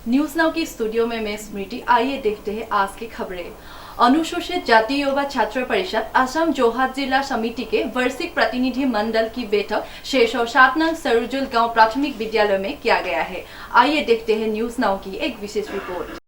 News now की studio में मैं स्मृति। आइए देखते हैं आज की खबरें। अनुसूचित जाति युवा छात्र परिषद असम जोरहाट जिला समिति के वार्षिक प्रतिनिधि मंडल की बैठक 607 नंग सरुजुल गांव प्राथमिक विद्यालय में किया गया है। आइए देखते हैं न्यूज नाउ की एक विशेष रिपोर्ट।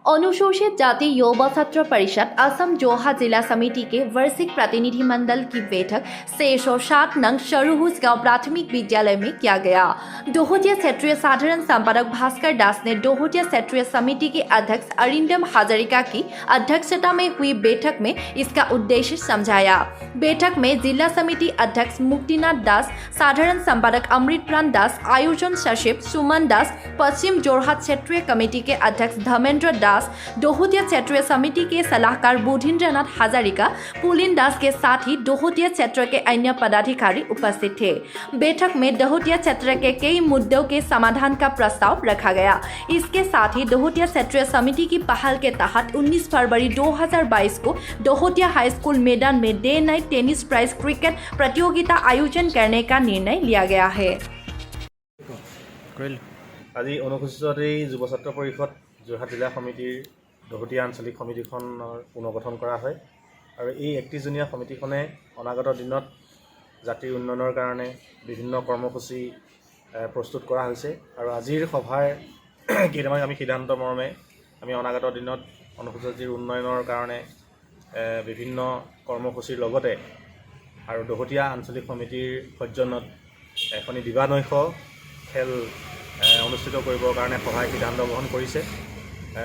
अनुसूचित जाति युवा छात्र परिषद असम जोरहाट जिला समिति के वार्षिक प्रतिनिधि मंडल की बैठक 607 नंग सरुहुज गांव प्राथमिक विद्यालय में किया गया। दोहतिया क्षेत्रीय साधारण संपादक भास्कर दास ने दोहतिया क्षेत्रीय समिति के अध्यक्ष अरिंदम हाजरिका की अध्यक्षता में हुई बैठक में इसका उद्देश्य समझाया। बैठक में जिला समिति अध्यक्ष मुक्तिनाथ दास, साधारण संपादक अमृत प्राण दास, आयोजन सचिव सुमन दास, पश्चिम जोरहाट क्षेत्रीय कमेटी के अध्यक्ष धर्मेंद्र दास, दोहतिया क्षेत्रीय समिति के सलाहकार बुधिन्द्रनाथ हाजरिका, पुलिन दास के साथ ही दोहतिया क्षेत्र के अन्य पदाधिकारी उपस्थित थे। बैठक में दोहतिया क्षेत्र के कई मुद्दों के समाधान का प्रस्ताव रखा गया। इसके साथ ही दोहतिया क्षेत्रीय समिति की पहल के तहत 19 फरवरी 2022 को दोहतिया हाई स्कूल मैदान में day night tennis prize cricket प्रतियोगिता आयोजन करने का निर्णय लिया गया है। आज अनुसूचित युवा छात्र परिषद যোৰহাট জিলা সমিতিৰ দহতীয়া আঞ্চলিক সমিতিখনৰ পুনৰ্গঠন কৰা হয় আৰু এই 31 জনীয়া সমিতিখনে অনাগত দিনত জাতিৰ উন্নয়নৰ কাৰণে বিভিন্ন কৰ্মসূচী প্ৰস্তুত কৰা হৈছে আৰু আজিৰ সভাৰ কেইটামান আমি সিদ্ধান্ত মৰ্মে আমি অনাগত দিনত অনুসূচিত জাতিৰ উন্নয়নৰ কাৰণে বিভিন্ন কৰ্মসূচীৰ লগতে আৰু দহতীয়া আঞ্চলিক সমিতিৰ সজ্জনত এখনি দিবানৈশ খেল অনুষ্ঠিত কৰিবৰ কাৰণে সভাই সিদ্ধান্ত গ্ৰহণ কৰিছে।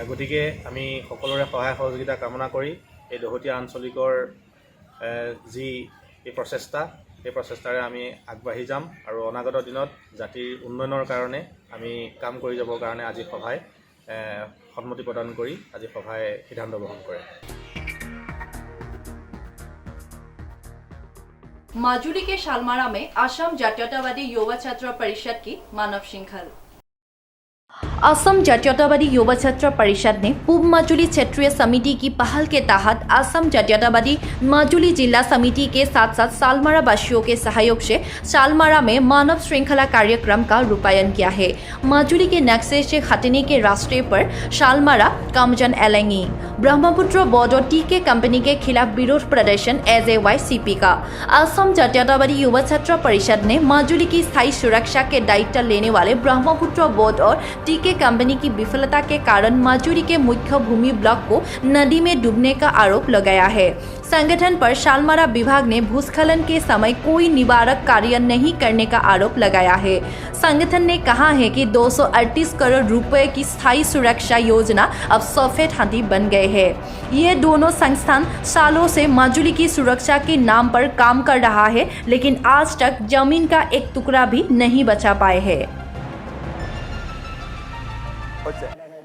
গতিকে আমি সকলোৰে সহায় সহযোগিতা কামনা কৰি এই দহতীয়া আঞ্চলিকৰ যি এই প্ৰচেষ্টা এই প্ৰচেষ্টাৰে আমি আগবাঢ়ি যাম আৰু অনাগত দিনত জাতিৰ উন্নয়নৰ কাৰণে আমি কাম কৰি যাবৰ কাৰণে আজি সভাই সন্মতি প্ৰদান কৰি আজি সভাই সিদ্ধান্ত গ্ৰহণ কৰে। माजुली के शालमारा में असम जातीयतावादी युवा छात्र परिषद की मानव श्रृंखल। असम जातीयतावादी युवा छात्र परिषद ने पूर्व माजुली क्षेत्रीय समिति की पहल के तहत असम जातीयतावादी माजुली जिला समिति के साथ साथ सालमारा वासियों के सहयोग से सालमारा में मानव श्रृंखला कार्यक्रम का रूपायन किया है। माजुली के नक्शे से खतने के रास्ते पर सालमारा कामजन एलेंगी ब्रह्मपुत्र बोर्ड और टीके कंपनी के खिलाफ विरोध प्रदर्शन AJYCP का। असम जातीयतावादी युवा छात्र परिषद ने माजुली की स्थायी सुरक्षा के दायित्व लेने वाले ब्रह्मपुत्र बोर्ड और टीके कंपनी की विफलता के कारण माजुली के मुख्य भूमि ब्लॉक को नदी में डूबने का आरोप लगाया है। संगठन पर सालमारा विभाग ने भूस्खलन के समय कोई निवारक कार्य नहीं करने का आरोप लगाया है। संगठन ने कहा है कि 238 करोड़ रुपए की स्थायी सुरक्षा योजना अब सफेद हाथी बन गए हैं। ये दोनों संस्थान सालों से माजुली की सुरक्षा के नाम पर काम कर रहा है, लेकिन आज तक जमीन का एक टुकड़ा भी नहीं बचा पाए हैं।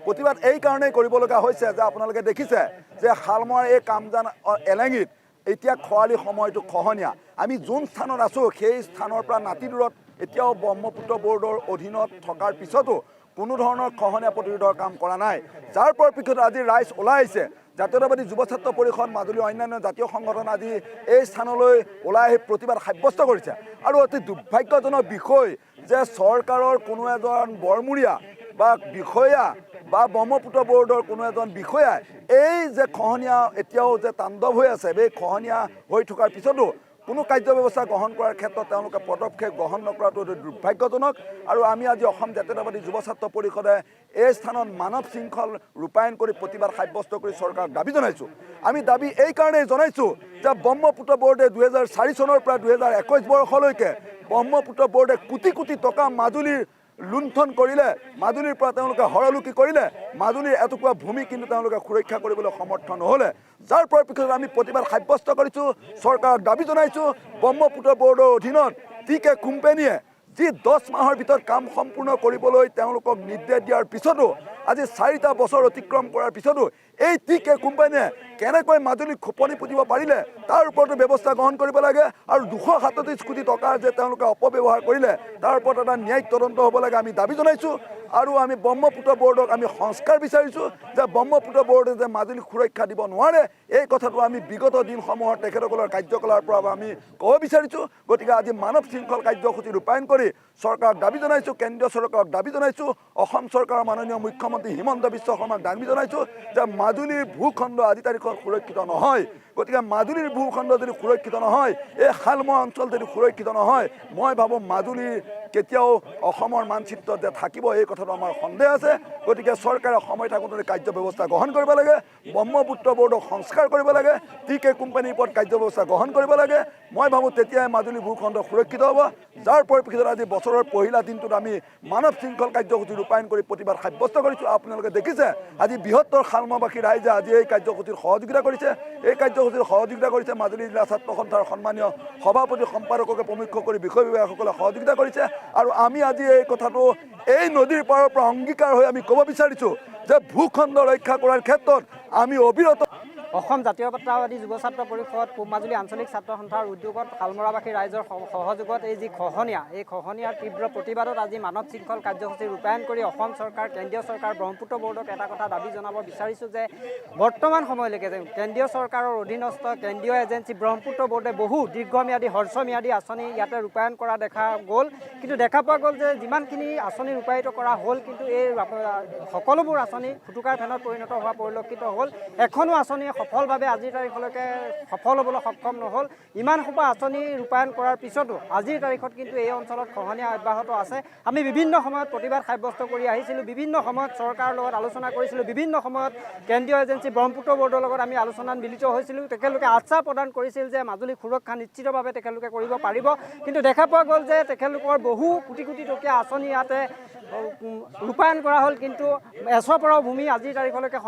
प्रतिबाद এই কারণে কৰিব লগা হৈছে যে আপোনালোকে দেখিছে যে শালমাৰ এই কামজান এলেংগিত এতিয়া খৰালি সময়টো খহনীয়া। আমি যোন স্থানত আছোঁ সেই স্থানৰ পৰা নাতি দূৰত এতিয়াও ব্ৰহ্মপুত্ৰ বৰ্ডৰ অধীনত থকাৰ পিছতো কোনো ধৰণৰ খহনীয়া প্ৰতিৰোধৰ কাম কৰা নাই, যাৰ পৰিপ্ৰেক্ষিতত আজি ৰাইজ ওলাই আহিছে। জাতীয়তাবাদী যুৱ ছাত্ৰ পৰিষদ মাজুলী অন্যান্য জাতীয় সংগঠন আজি এই স্থানলৈ ওলাই আহি প্ৰতিবাদ সাব্যস্ত কৰিছে। আৰু অতি দুৰ্ভাগ্যজনক বিষয় যে চৰকাৰৰ কোনো এজন বৰমূৰীয়া বা বিষয়া বা ব্ৰহ্মপুত্ৰ বৰ্ডৰ কোনো এজন বিষয়াই এই যে খহনীয়া এতিয়াও যে তাণ্ডৱ হৈ আছে, এই খহনীয়া হৈ থকাৰ পিছতো কোনো কাৰ্য ব্যৱস্থা গ্ৰহণ কৰাৰ ক্ষেত্ৰত তেওঁলোকে পদক্ষেপ গ্ৰহণ নকৰাটো দুৰ্ভাগ্যজনক। আৰু আমি আজি অসম জাতীয়তাবাদী যুৱ ছাত্ৰ পৰিষদে এই স্থানত মানৱ শৃংখল ৰূপায়ণ কৰি প্ৰতিবাদ সাব্যস্ত কৰি চৰকাৰক দাবী জনাইছোঁ। আমি দাবী এই কাৰণেই জনাইছোঁ যে ব্ৰহ্মপুত্ৰ বৰ্ডে 2004 চনৰ পৰা 2021 বৰ্ষলৈকে ব্ৰহ্মপুত্ৰ বৰ্ডে কোটি কোটি টকা মাজুলীৰ লুণ্ঠন কৰিলে, মাজুলীৰ পৰা তেওঁলোকে হৰলুকি কৰিলে, মাজুলীৰ এটুকুৰা ভূমি কিন্তু তেওঁলোকে সুৰক্ষা কৰিবলৈ সমৰ্থ নহ'লে, যাৰ পৰিপ্ৰেক্ষিতত আমি প্ৰতিবাদ সাব্যস্ত কৰিছোঁ, চৰকাৰক দাবী জনাইছোঁ ব্ৰহ্মপুত্ৰ বৰ্ডৰ অধীনত টিকে কোম্পানীয়ে যি 10 মাহৰ ভিতৰত কাম সম্পূৰ্ণ কৰিবলৈ তেওঁলোকক নিৰ্দেশ দিয়াৰ পিছতো আজি 4টা বছৰ অতিক্ৰম কৰাৰ পিছতো এই টিকে কোম্পানীয়ে কেনেকৈ মাজুলীক খোপনি পুতিব পাৰিলে তাৰ ওপৰতো ব্যৱস্থা গ্ৰহণ কৰিব লাগে। আৰু 237 কোটি টকাৰ যে তেওঁলোকে অপব্যৱহাৰ কৰিলে তাৰ ওপৰত এটা ন্যায়িক তদন্ত হ'ব লাগে আমি দাবী জনাইছোঁ। আৰু আমি ব্ৰহ্মপুত্ৰ ব'ৰ্ডক আমি সংস্কাৰ বিচাৰিছোঁ যে ব্ৰহ্মপুত্ৰ ব'ৰ্ডে যে মাজুলীক সুৰক্ষা দিব নোৱাৰে এই কথাটো আমি বিগত দিনসমূহৰ তেখেতসকলৰ কাৰ্যকলাপৰ পৰা আমি ক'ব বিচাৰিছোঁ। গতিকে আজি মানৱ শৃংখল কাৰ্যসূচী ৰূপায়ণ কৰি চৰকাৰক দাবী জনাইছোঁ, কেন্দ্ৰীয় চৰকাৰক দাবী জনাইছোঁ, অসম চৰকাৰৰ মাননীয় মুখ্যমন্ত্ৰী হিমন্ত বিশ্ব শৰ্মাক দাবী জনাইছোঁ যে মাজুলীৰ ভূখণ্ড আজি তাৰিখত সুৰক্ষিত নহয়। গতিকে মাজুলীৰ ভূখণ্ড যদি সুৰক্ষিত নহয়, এই শালমৰা অঞ্চল যদি সুৰক্ষিত নহয়, মই ভাবোঁ মাজুলীৰ কেতিয়াও অসমৰ মানচিত্ৰত যে থাকিব এই কথাটো আমাৰ সন্দেহ আছে। গতিকে চৰকাৰে সময় থাকোঁতে কাৰ্য ব্যৱস্থা গ্ৰহণ কৰিব লাগে, ব্ৰহ্মপুত্ৰ ব'ৰ্ডক সংস্কাৰ কৰিব লাগে, TK কোম্পানীৰ ওপৰত কাৰ্য ব্যৱস্থা গ্ৰহণ কৰিব লাগে। মই ভাবোঁ তেতিয়াই মাজুলী ভূখণ্ড সুৰক্ষিত হ'ব। যাৰ পৰিপ্ৰেক্ষিতত আজি বছৰৰ পহিলা দিনটোত আমি মানৱ শৃংখল কাৰ্যসূচী ৰূপায়ণ কৰি প্ৰতিবাদ সাব্যস্ত কৰিছোঁ। আপোনালোকে দেখিছে আজি বৃহত্তৰ শালমৰাবাসী ৰাইজে আজি এই কাৰ্যসূচীৰ সহযোগিতা কৰিছে। এই কাৰ্যসূচীৰ সহযোগিতা কৰিছে মাজুলী জিলা ছাত্ৰ সন্থাৰ সন্মানীয় সভাপতি সম্পাদককে প্ৰমুখ্য কৰি বিষয় বিভাগসকলে সহযোগিতা কৰিছে। আৰু আমি আজি এই কথাটো এই নদীৰ পাৰৰ পৰা অংগীকাৰ হৈ আমি ক'ব বিচাৰিছোঁ যে ভূখণ্ড ৰক্ষা কৰাৰ ক্ষেত্ৰত আমি অবিৰত। অসম জাতীয়তাবাদী যুৱ ছাত্ৰ পৰিষদ পূব মাজুলী আঞ্চলিক ছাত্ৰ সন্থাৰ উদ্যোগত শালমৰাবাসী ৰাইজৰ সহযোগত এই যি খহনীয়াৰ তীব্ৰ প্ৰতিবাদত আজি মানৱ শৃংখল কাৰ্যসূচী ৰূপায়ণ কৰি অসম চৰকাৰ, কেন্দ্ৰীয় চৰকাৰ, ব্ৰহ্মপুত্ৰ ব'ৰ্ডক এটা কথা দাবী জনাব বিচাৰিছোঁ যে বৰ্তমান সময়লৈকে যে কেন্দ্ৰীয় চৰকাৰৰ অধীনস্থ কেন্দ্ৰীয় এজেঞ্চি ব্ৰহ্মপুত্ৰ ব'ৰ্ডে বহু দীৰ্ঘম্যাদী হ্ৰস্বম্যাদী আঁচনি ইয়াতে ৰূপায়ণ কৰা দেখা গ'ল। কিন্তু দেখা পোৱা গ'ল যে যিমানখিনি আঁচনি ৰূপায়িত কৰা হ'ল, কিন্তু এই সকলোবোৰ আঁচনি ফুটুকাৰ ফেনত পৰিণত হোৱা পৰিলক্ষিত হ'ল। এখনো আঁচনি সফলভাৱে আজিৰ তাৰিখলৈকে সফল হ'বলৈ সক্ষম নহ'ল। ইমান সোপা আঁচনি ৰূপায়ণ কৰাৰ পিছতো আজিৰ তাৰিখত কিন্তু এই অঞ্চলত খহনীয়া অব্যাহত আছে। আমি বিভিন্ন সময়ত প্ৰতিবাদ সাব্যস্ত কৰি আহিছিলোঁ, বিভিন্ন সময়ত চৰকাৰৰ লগত আলোচনা কৰিছিলোঁ, বিভিন্ন সময়ত কেন্দ্ৰীয় এজেঞ্চি ব্ৰহ্মপুত্ৰ ব'ৰ্ডৰ লগত আমি আলোচনাত মিলিত হৈছিলোঁ। তেখেতলোকে আশ্বাস প্ৰদান কৰিছিল যে মাজুলী সুৰক্ষা নিশ্চিতভাৱে তেখেতলোকে কৰিব পাৰিব। কিন্তু দেখা পোৱা গ'ল যে তেখেতলোকৰ বহু কোটি কোটি টকীয়া আঁচনি ইয়াতে ৰূপায়ণ কৰা হ'ল, কিন্তু এচপৰাও ভূমি আজিৰ তাৰিখলৈকে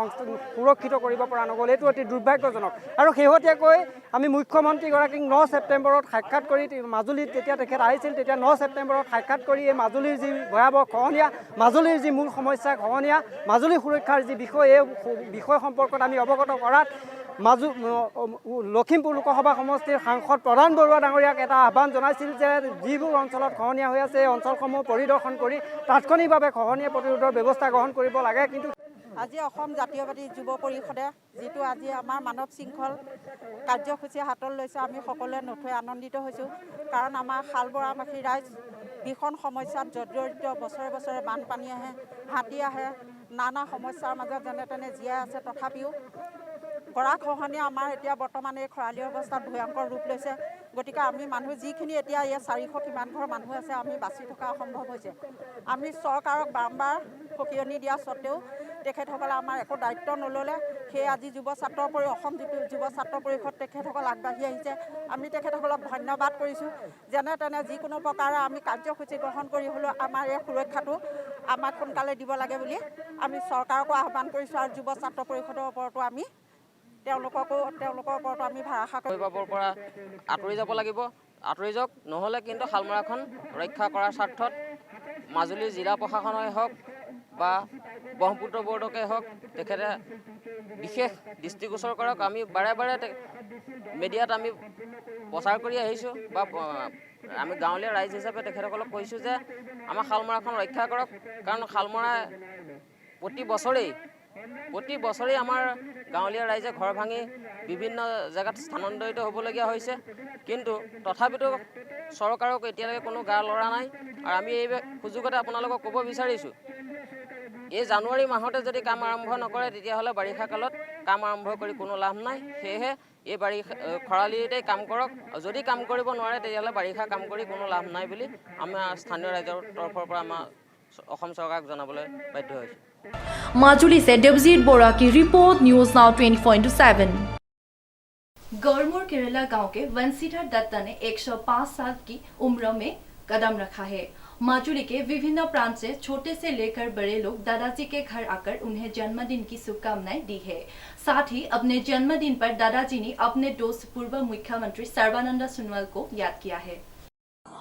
সুৰক্ষিত কৰিব পৰা নগ'ল। এইটো অতি দুৰ্ভাগ্যজনক। আৰু শেহতীয়াকৈ আমি মুখ্যমন্ত্ৰীগৰাকীক 9 ছেপ্টেম্বৰত সাক্ষাৎ কৰি মাজুলীত যেতিয়া তেখেত আহিছিল, তেতিয়া 9 ছেপ্টেম্বৰত সাক্ষাৎ কৰি এই মাজুলীৰ যি ভয়াৱহ খহনীয়া, মাজুলীৰ যি মূল সমস্যা খহনীয়া, মাজুলী সুৰক্ষাৰ যি বিষয়, এই বিষয় সম্পৰ্কত আমি অৱগত কৰাত লখিমপুৰ লোকসভা সমষ্টিৰ সাংসদ প্ৰধান বৰুৱা ডাঙৰীয়াক এটা আহ্বান জনাইছিল যে যিবোৰ অঞ্চলত খহনীয়া হৈ আছে এই অঞ্চলসমূহ পৰিদৰ্শন কৰি তাৎক্ষণিকভাৱে খহনীয়া প্ৰতিৰোধৰ ব্যৱস্থা গ্ৰহণ কৰিব লাগে। কিন্তু আজি অসম জাতীয়বাদী যুৱ পৰিষদে যিটো আজি আমাৰ মানৱ শৃংখল কাৰ্যসূচী হাতত লৈছে, আমি সকলোৱে নথৈ আনন্দিত হৈছোঁ। কাৰণ আমাৰ শালমৰাবাসী ৰাইজ ভীষণ সমস্যাত জৰ্জৰিত, বছৰে বছৰে বানপানী আহে, হাতী আহে, নানা সমস্যাৰ মাজত যেনে তেনে জীয়াই আছে। তথাপিও গৰাখহনীয়া আমাৰ এতিয়া বৰ্তমান এই খৰালি অৱস্থাত ভয়ংকৰ ৰূপ লৈছে। গতিকে আমি মানুহ যিখিনি এতিয়া ইয়াত 400 কিমান ঘৰ মানুহ আছে, আমি বাচি থকা অসম্ভৱ হৈছে। আমি চৰকাৰক বাৰম্বাৰ সকিয়নি দিয়া স্বত্তেও তেখেতসকলে আমাৰ একো দায়িত্ব নল'লে। সেয়ে আজি অসম যুৱ ছাত্ৰ পৰিষদ তেখেতসকল আগবাঢ়ি আহিছে। আমি তেখেতসকলক ধন্যবাদ কৰিছোঁ। যেনে তেনে যিকোনো প্ৰকাৰে আমি কাৰ্যসূচী গ্ৰহণ কৰি হ'লেও আমাৰ এই সুৰক্ষাটো আমাক সোনকালে দিব লাগে বুলি আমি চৰকাৰকো আহ্বান কৰিছোঁ। আৰু যুৱ ছাত্ৰ পৰিষদৰ ওপৰতো আমি তেওঁলোকৰ ওপৰতো আমি ভাৰসা কৰিবৰ পৰা আঁতৰি যাব লাগিব। আঁতৰি যাওক, নহ'লে কিন্তু শালমৰাখন ৰক্ষা কৰাৰ স্বাৰ্থত মাজুলী জিলা প্ৰশাসনেই হওক বা ব্ৰহ্মপুত্ৰ ব'ৰ্ডকে হওক তেখেতে বিশেষ দৃষ্টিগোচৰ কৰক। আমি বাৰে বাৰে মিডিয়াত আমি প্ৰচাৰ কৰি আহিছোঁ বা আমি গাঁৱলীয়া ৰাইজ হিচাপে তেখেতসকলক কৈছোঁ যে আমাৰ শালমৰাখন ৰক্ষা কৰক। কাৰণ শালমৰাই প্ৰতি বছৰেই আমাৰ গাঁৱলীয়া ৰাইজে ঘৰ ভাঙি বিভিন্ন জেগাত স্থানান্তৰিত হ'বলগীয়া হৈছে। কিন্তু তথাপিতো চৰকাৰক এতিয়ালৈকে কোনো গা লৰা নাই। আৰু আমি এই সুযোগতে আপোনালোকক ক'ব বিচাৰিছোঁ, এই জানুৱাৰী মাহতে যদি কাম আৰম্ভ নকৰে তেতিয়াহ'লে বাৰিষা কালত কাম আৰম্ভ কৰি কোনো লাভ নাই। সেয়েহে এই খৰালিতেই কাম কৰক। যদি কাম কৰিব নোৱাৰে তেতিয়াহ'লে বাৰিষা কাম কৰি কোনো লাভ নাই বুলি আমাৰ স্থানীয় ৰাইজৰ তৰফৰ পৰা আমাৰ অসম চৰকাৰক জনাবলৈ বাধ্য হৈছোঁ। মাজুলী से देवजीत बोरा की रिपोर्ट, न्यूज नाउ 24/7। गौरमोर केरला गांव के वंशीधर दत्ता ने 105 साल की उम्र में कदम रखा है। माजुली के विभिन्न प्रांत से छोटे से लेकर बड़े लोग दादाजी के घर आकर उन्हें जन्मदिन की शुभकामनाएं दी है। साथ ही अपने जन्मदिन पर दादाजी ने अपने दोस्त पूर्व मुख्यमंत्री सर्बानंद सोनोवाल को याद किया है।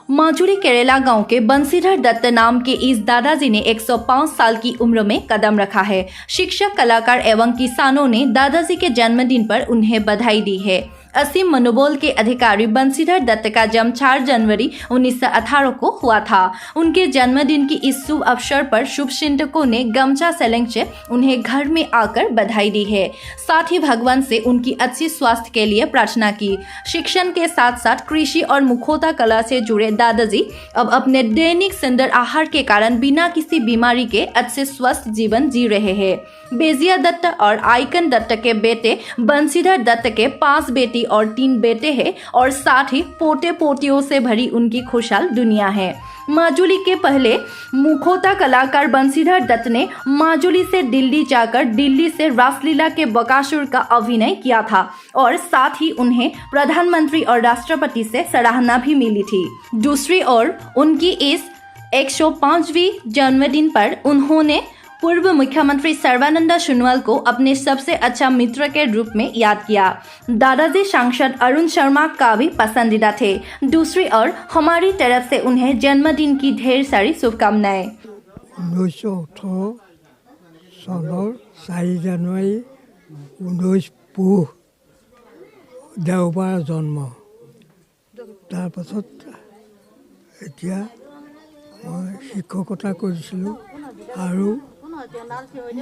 माजुली केरला गांव के बंशीधर दत्त नाम के इस दादाजी ने 105 साल की उम्र में कदम रखा है। शिक्षक, कलाकार एवं किसानों ने दादाजी के जन्मदिन पर उन्हें बधाई दी है। असीम मनोबल के अधिकारी बंशीधर दत्त का जन्म 4 जनवरी 1918 को हुआ था। उनके जन्मदिन की इस शुभ अवसर पर शुभचिंतकों ने गमछा सेलेंग से उन्हें घर में आकर बधाई दी है। साथ ही भगवान से उनकी अच्छी स्वास्थ्य के लिए प्रार्थना की। शिक्षण के साथ साथ कृषि और मुखौटा कला से जुड़े दादाजी अब अपने दैनिक सुंदर आहार के कारण बिना किसी बीमारी के अच्छे स्वस्थ जीवन जी रहे हैं। बेजिया दत्त और आइकन दत्त के बेटे बंशीधर दत्त के 5 बेटी और 3 बेटे हैं और साथ ही पोते पोतियों से भरी उनकी खुशहाल दुनिया है। माजुली के पहले मुखौटा कलाकार बंशीधर दत्त ने माजुली से दिल्ली जाकर दिल्ली से रासलीला के बकासुर का अभिनय किया था और साथ ही उन्हें प्रधानमंत्री और राष्ट्रपति से सराहना भी मिली थी। दूसरी ओर उनकी इस 105वीं जन्मदिन पर उन्होंने पूर्व मुख्यमंत्री सर्बानंद सोनोवाल को अपने सबसे अच्छा मित्र के रूप में याद किया। दादाजी सांसद अरुण शर्मा का भी पसंदीदा थे। दूसरी ओर हमारी तरफ से उन्हें जन्मदिन की ढेर सारी शुभकामनाएं। 1918 চনৰ 4 জানুৱাৰী 19 পুহ দেওবাৰ জন্ম। তাৰপাছত এতিয়া মই শিক্ষকতা কৰিছিলোঁ আৰু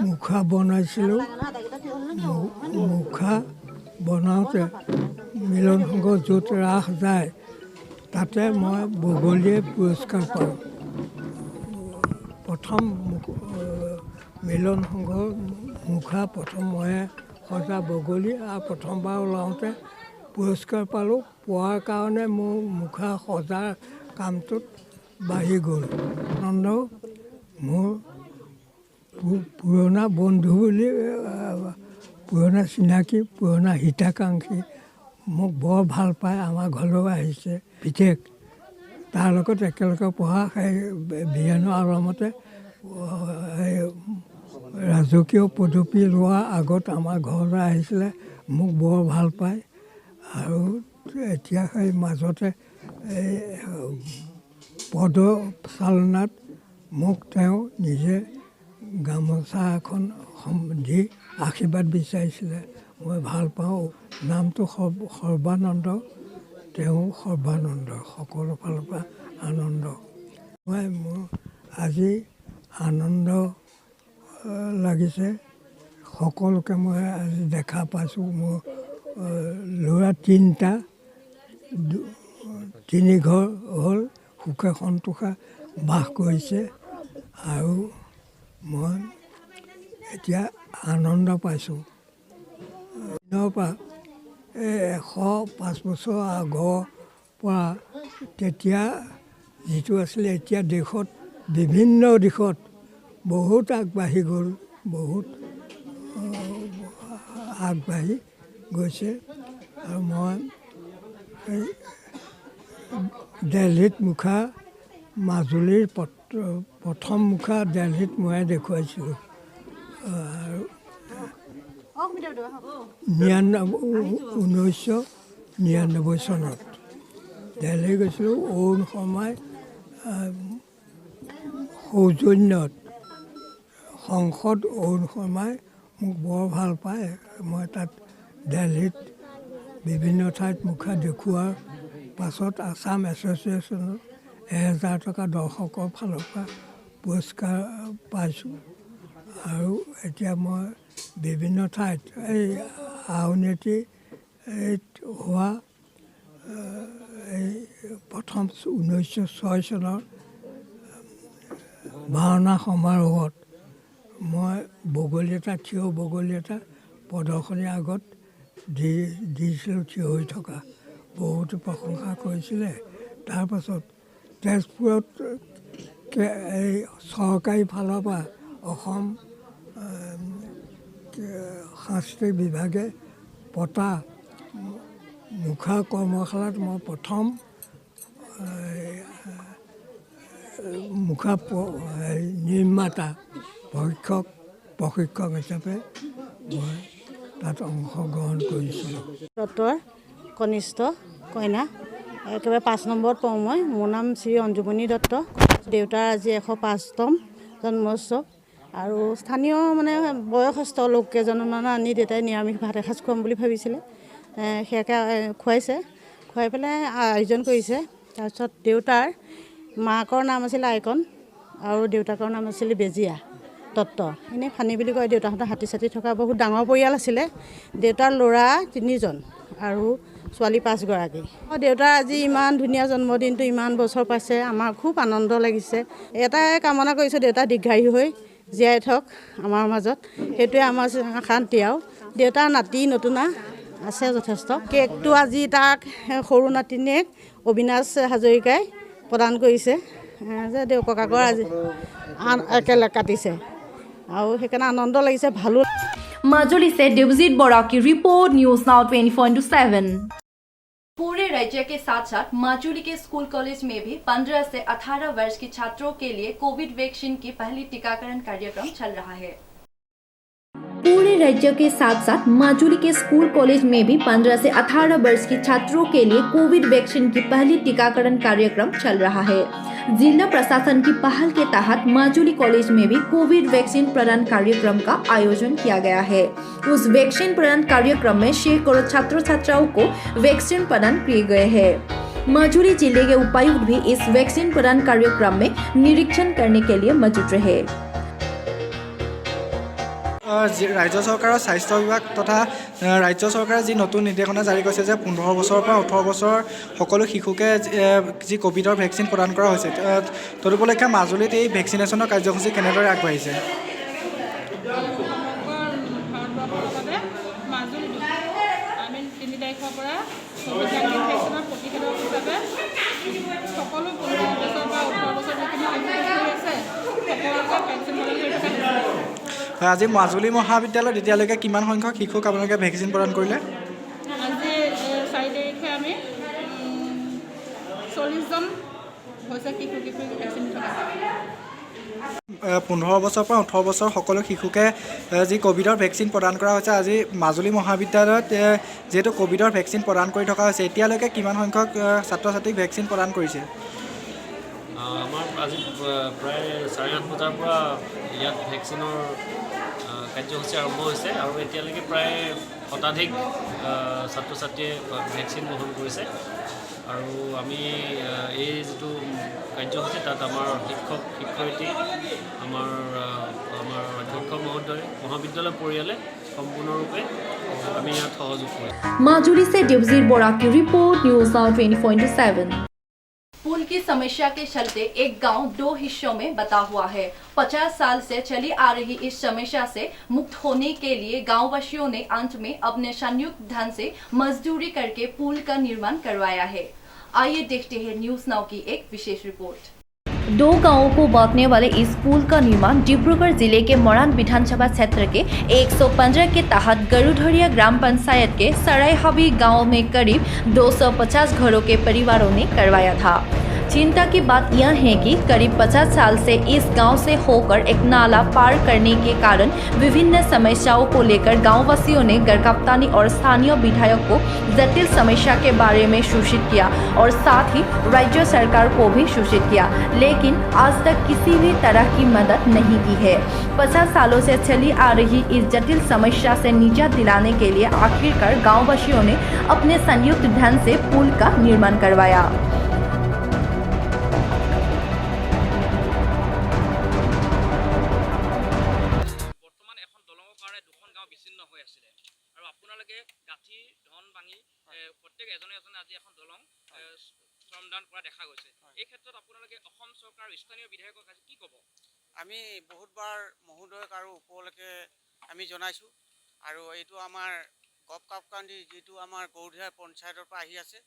মুখা বনাইছিলোঁ। মুখা বনাওঁতে মিলন সংঘ য'ত ৰাস যায় তাতে মই বগলীয়ে পুৰস্কাৰ পাওঁ। প্ৰথম মিলন সংঘৰ মুখা প্ৰথম মই সজা বগলী আৰু প্ৰথমবাৰ ওলাওঁতে পুৰস্কাৰ পালোঁ। পোৱাৰ কাৰণে মোৰ মুখা সজাৰ কামটোত বাঢ়ি গ'ল। আনন্দ মোৰ পুৰণা বন্ধু বুলি পুৰণা চিনাকি পুৰণা হিতাকাংক্ষী মোক বৰ ভাল পায়। আমাৰ ঘৰলৈ আহিছে পিতেক তাৰ লগত একেলগে পঢ়া সেই বিয়ানৰ আৰামতে ৰাজকীয় পদবী লোৱাৰ আগত আমাৰ ঘৰলৈ আহিছিলে। মোক বৰ ভাল পায় আৰু এতিয়া সেই মাজতে এই পদচালনাত মোক তেওঁ নিজে গামোচা এখন দি আশীৰ্বাদ বিচাৰিছিলে। মই ভাল পাওঁ। নামটো সৰ্বানন্দ, তেওঁ সৰ্বানন্দ, সকলো ফালৰ পৰা আনন্দ। মই মোৰ আজি আনন্দ লাগিছে। সকলোকে মই আজি দেখা পাইছোঁ। মোৰ ল'ৰা 3টা, 3 ঘৰ হ'ল, সুখে সন্তোষে বাস কৰিছে আৰু মই এতিয়া আনন্দ পাইছোঁ। দিনৰ পৰা 105 বছৰ আগৰ পৰা তেতিয়া যিটো আছিলে এতিয়া দেশত বিভিন্ন দিশত বহুত আগবাঢ়ি গ'ল, বহুত আগবাঢ়ি গৈছে আৰু মই দিল্লীত মুখা মাজুলীৰ প্ৰথম মুখা দিল্লীত মই দেখুৱাইছিলোঁ আৰু 1999 চনত দিল্লী গৈছিলোঁ। অৰুণ শৰ্মাই সৌজন্যত সংসদ অৰুণ শৰ্মাই মোক বৰ ভাল পায়। মই তাত দিল্লীত বিভিন্ন ঠাইত মুখা দেখুওৱাৰ পাছত আছাম এছ'চিয়েশ্যনত 1000 টকা দৰ্শকৰ ফালৰ পৰা পুৰস্কাৰ পাইছোঁ আৰু এতিয়া মই বিভিন্ন ঠাইত এই আউনীআটী হোৱা এই প্ৰথম 1906 চনৰ ভাওনা সমাৰোহত মই বগলী এটা থিয় বগলী এটা প্ৰদৰ্শনীৰ আগত দিছিলোঁ থিয় হৈ থকা। বহুতো প্ৰশংসা কৰিছিলে। তাৰপাছত তেজপুৰত এই চৰকাৰী ফালৰ পৰা অসম সাংস্কৃতিক বিভাগে পতা মুখা কৰ্মশালাত মই প্ৰথম মুখা নিৰ্মাতা প্ৰশিক্ষক হিচাপে মই তাত অংশগ্ৰহণ কৰিছিলোঁ। দত্তৰ কনিষ্ঠ কইনা একেবাৰে 5 নম্বৰত পঢ়োঁ মই। মোৰ নাম শ্ৰী অঞ্জুমণি দত্ত। দেউতাৰ আজি 105তম জন্মোৎসৱ আৰু স্থানীয় বয়সস্থ লোক কেইজনমান আনি দেউতাই নিৰামিষ ভাত এসাঁজ খুৱাম বুলি ভাবিছিলে। সেয়াকে খুৱাইছে, খুৱাই পেলাই আয়োজন কৰিছে। তাৰপিছত দেউতাৰ মাকৰ নাম আছিলে আইকন আৰু দেউতাকৰ নাম আছিলে বেজিয়া দত্ত। এনেই ফানি বুলি কয়। দেউতাহঁতৰ হাতী চাতি থকা বহুত ডাঙৰ পৰিয়াল আছিলে। দেউতাৰ ল'ৰা 3জন আৰু ছোৱালী 5গৰাকী। দেউতাৰ আজি ইমান ধুনীয়া জন্মদিনটো, ইমান বছৰ পাইছে, আমাৰ খুব আনন্দ লাগিছে। এটাই কামনা কৰিছোঁ, দেউতা দীৰ্ঘায়ু হৈ জীয়াই থাকক আমাৰ মাজত, সেইটোৱে আমাৰ শান্তি। আৰু দেউতাৰ নাতি নতুনা আছে যথেষ্ট। কেকটো আজি তাক সৰু নাতিনীয়েক অবিনাশ হাজৰিকাই প্ৰদান কৰিছে যে ককাকৰ আজি একেলগে কাটিছে, আৰু সেইকাৰণে আনন্দ লাগিছে, ভালো। মাজুলী से देवजीत बोरा की रिपोर्ट, न्यूज नाउ 24/7। पूरे राज्य के साथ साथ माजुली के स्कूल कॉलेज में भी 15 से 18 वर्ष के छात्रों के लिए कोविड वैक्सीन की पहली टीकाकरण कार्यक्रम चल रहा है। पूरे राज्य के साथ साथ माजुली के स्कूल कॉलेज में भी 15 से 18 वर्ष के छात्रों के लिए कोविड वैक्सीन की पहली टीकाकरण कार्यक्रम चल रहा है। जिला प्रशासन की पहल के तहत माजुली कॉलेज में भी कोविड वैक्सीन प्रदान कार्यक्रम का आयोजन किया गया है। उस वैक्सीन प्रदान कार्यक्रम में सैकड़ों छात्र छात्राओं को वैक्सीन प्रदान किए गए हैं। माजुली जिले के उपायुक्त भी इस वैक्सीन प्रदान कार्यक्रम में निरीक्षण करने के लिए मौजूद रहे। ৰাজ্য চৰকাৰৰ স্বাস্থ্য বিভাগ তথা ৰাজ্য চৰকাৰে যি নতুন নিৰ্দেশনা জাৰি কৰিছে যে 15 বছৰৰ পৰা 18 বছৰ সকলো শিশুকে যি ক'ভিডৰ ভেকচিন প্ৰদান কৰা হৈছে, তদুপলক্ষে মাজুলীত এই ভেকচিনেশ্যনৰ কাৰ্যসূচী কেনেদৰে আগবাঢ়িছে? আমি 3 তাৰিখৰ পৰা ক'ভিড-19 ভেকচিনৰ প্ৰতিষেধক হিচাপে সকলো 15 বছৰ পৰা 18 বছৰ যিখিনি আছে সকলোকে ভেকচিন প্ৰদান কৰি থকা হৈছে। আজি মাজুলী মহাবিদ্যালয়ত এতিয়ালৈকে কিমান সংখ্যক শিশুক আপোনালোকে ভেকচিন প্ৰদান কৰিলে? আজি 4 তাৰিখে আমি 40জন হৈছে শিশু কিশোৰী ভেকচিন থকা। 15 বছৰৰ পৰা 18 বছৰ সকলো শিশুকে যি ক'ভিডৰ ভেকচিন প্ৰদান কৰা হৈছে, আজি মাজুলী মহাবিদ্যালয়ত যিহেতু ক'ভিডৰ ভেকচিন প্ৰদান কৰি থকা হৈছে, এতিয়ালৈকে কিমান সংখ্যক ছাত্ৰ ছাত্ৰীক ভেকচিন প্ৰদান কৰিছে? আমাৰ আজি প্ৰায় 8:30 বজাৰ পৰা ইয়াত ভেকচিনৰ কাৰ্যসূচী আৰম্ভ হৈছে আৰু এতিয়ালৈকে প্ৰায় শতাধিক ছাত্ৰ ছাত্ৰীয়ে ভেকচিন গ্ৰহণ কৰিছে। আৰু আমি এই যিটো কাৰ্যসূচী তাত আমাৰ শিক্ষক শিক্ষয়িত্ৰী, আমাৰ অধ্যক্ষ মহোদয়, মহাবিদ্যালয় পৰিয়ালে সম্পূৰ্ণৰূপে আমি ইয়াত সহযোগ কৰিছোঁ। माजुली से देवजीत बोरा की रिपोर्ट, न्यूज नाउ 24/7। पुल की समस्या के चलते एक गांव 2 हिस्सों में बटा हुआ है। 50 साल से चली आ रही इस समस्या से मुक्त होने के लिए गांववासियों ने अंत में अपने संयुक्त धन से मजदूरी करके पुल का निर्माण करवाया है। आइए देखते हैं न्यूज नाउ की एक विशेष रिपोर्ट। 2 गांवों को बांटने वाले इस पुल का निर्माण डिब्रूगढ़ जिले के मोरान विधानसभा क्षेत्र के 115 के तहत गरुधरिया ग्राम पंचायत के सरायहाबी गांव में करीब 250 घरों के परिवारों ने करवाया था। चिंता की बात यह है कि करीब 50 साल से इस गांव से होकर एक नाला पार करने के कारण विभिन्न समस्याओं को लेकर गांववासियों ने गढ़कप्तानी और स्थानीय विधायक को जटिल समस्या के बारे में सूचित किया और साथ ही राज्य सरकार को भी सूचित किया, लेकिन आज तक किसी भी तरह की मदद नहीं की है। 50 सालों से चली आ रही इस जटिल समस्या से निजात दिलाने के लिए आखिरकार गांववासियों ने अपने संयुक्त धन से पुल का निर्माण करवाया। প্ৰত্যেক এজনে আজি এখন দলং শ্ৰমদান কৰা দেখা গৈছে। এই ক্ষেত্ৰত আপোনালোকে অসম চৰকাৰ স্থানীয় বিধায়কক আজি কি ক'ব? আমি বহুতবাৰ মহোদয়ক আৰু ওপৰলৈকে আমি জনাইছোঁ, আৰু এইটো আমাৰ গপকাপকান্দি যিটো আমাৰ গৌৰধিয়া পঞ্চায়তৰ পৰা আহি আছে,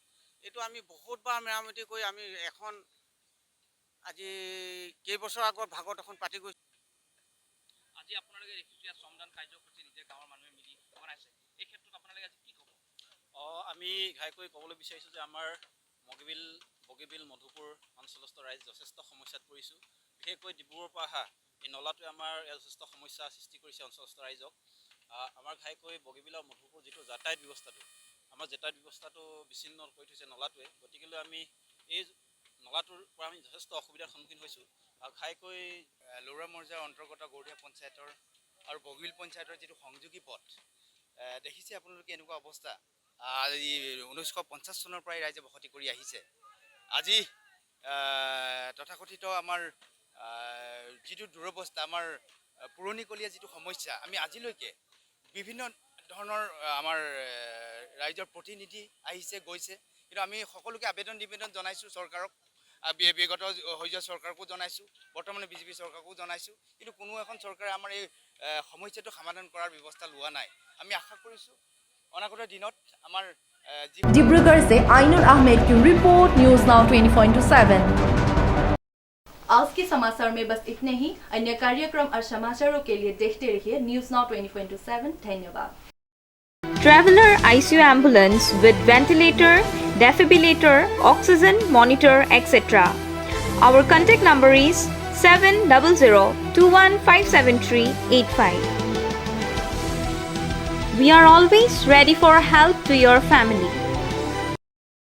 এইটো আমি বহুতবাৰ মেৰামতি কৰি আমি এখন আজি কেইবছৰ আগত ভাগত এখন পাতি গৈছোঁ। আজি আপোনালোকে দেখিছোঁ ইয়াত শ্ৰমদান কাৰ্যসূচী নিজে গাঁৱৰ মানুহে মিলি বনাইছে। এই ক্ষেত্ৰত আপোনালোকে আজি কি ক'ব? আমি ঘাইকৈ ক'বলৈ বিচাৰিছোঁ যে আমাৰ বগীবিল মধুপুৰ অঞ্চলস্থ ৰাইজ যথেষ্ট সমস্যাত পৰিছোঁ। বিশেষকৈ ডিব্ৰুগড়ৰ পৰা অহা এই নলাটোৱে আমাৰ যথেষ্ট সমস্যাৰ সৃষ্টি কৰিছে অঞ্চলস্থ ৰাইজক। আমাৰ ঘাইকৈ বগীবিল আৰু মধুপুৰ যিটো যাতায়াত ব্যৱস্থাটো বিচ্ছিন্ন কৰি থৈছে নলাটোৱে, গতিকেলৈ আমি এই নলাটোৰ পৰা আমি যথেষ্ট অসুবিধাৰ সন্মুখীন হৈছোঁ। আৰু ঘাইকৈ লৌৰা মৌজাৰ অন্তৰ্গত গৌৰধিয়া পঞ্চায়তৰ আৰু বগীবিল পঞ্চায়তৰ যিটো সংযোগী পথ দেখিছে আপোনালোকে এনেকুৱা অৱস্থা, 1950 চনৰ পৰাই ৰাইজে বসতি কৰি আহিছে। আজি তথাকথিত আমাৰ যিটো দুৰৱস্থা, আমাৰ পুৰণিকলীয়া যিটো সমস্যা, আমি আজিলৈকে বিভিন্ন ধৰণৰ আমাৰ ৰাইজৰ প্ৰতিনিধি আহিছে গৈছে, কিন্তু আমি সকলোকে আবেদন নিবেদন জনাইছোঁ চৰকাৰক, বিগত হৈ যোৱা চৰকাৰকো জনাইছোঁ, বৰ্তমানে বিজেপি চৰকাৰকো জনাইছোঁ, কিন্তু কোনো এখন চৰকাৰে আমাৰ এই সমস্যাটো সমাধান কৰাৰ ব্যৱস্থা লোৱা নাই। আমি আশা কৰিছোঁ অনাগত দিনত আমাৰ डिब्रूगढ़ से आइनुल अहमद की रिपोर्ट, न्यूज़ नाउ 24/7। आज के समाचार में बस इतने ही। अन्य कार्यक्रम और समाचारों के लिए देखते रहिए न्यूज़ नाउ 24/7। धन्यवाद। Traveler ICU ambulance with ventilator, defibrillator, oxygen monitor, etc. Our contact number is 700215738 We are always ready for help to your family.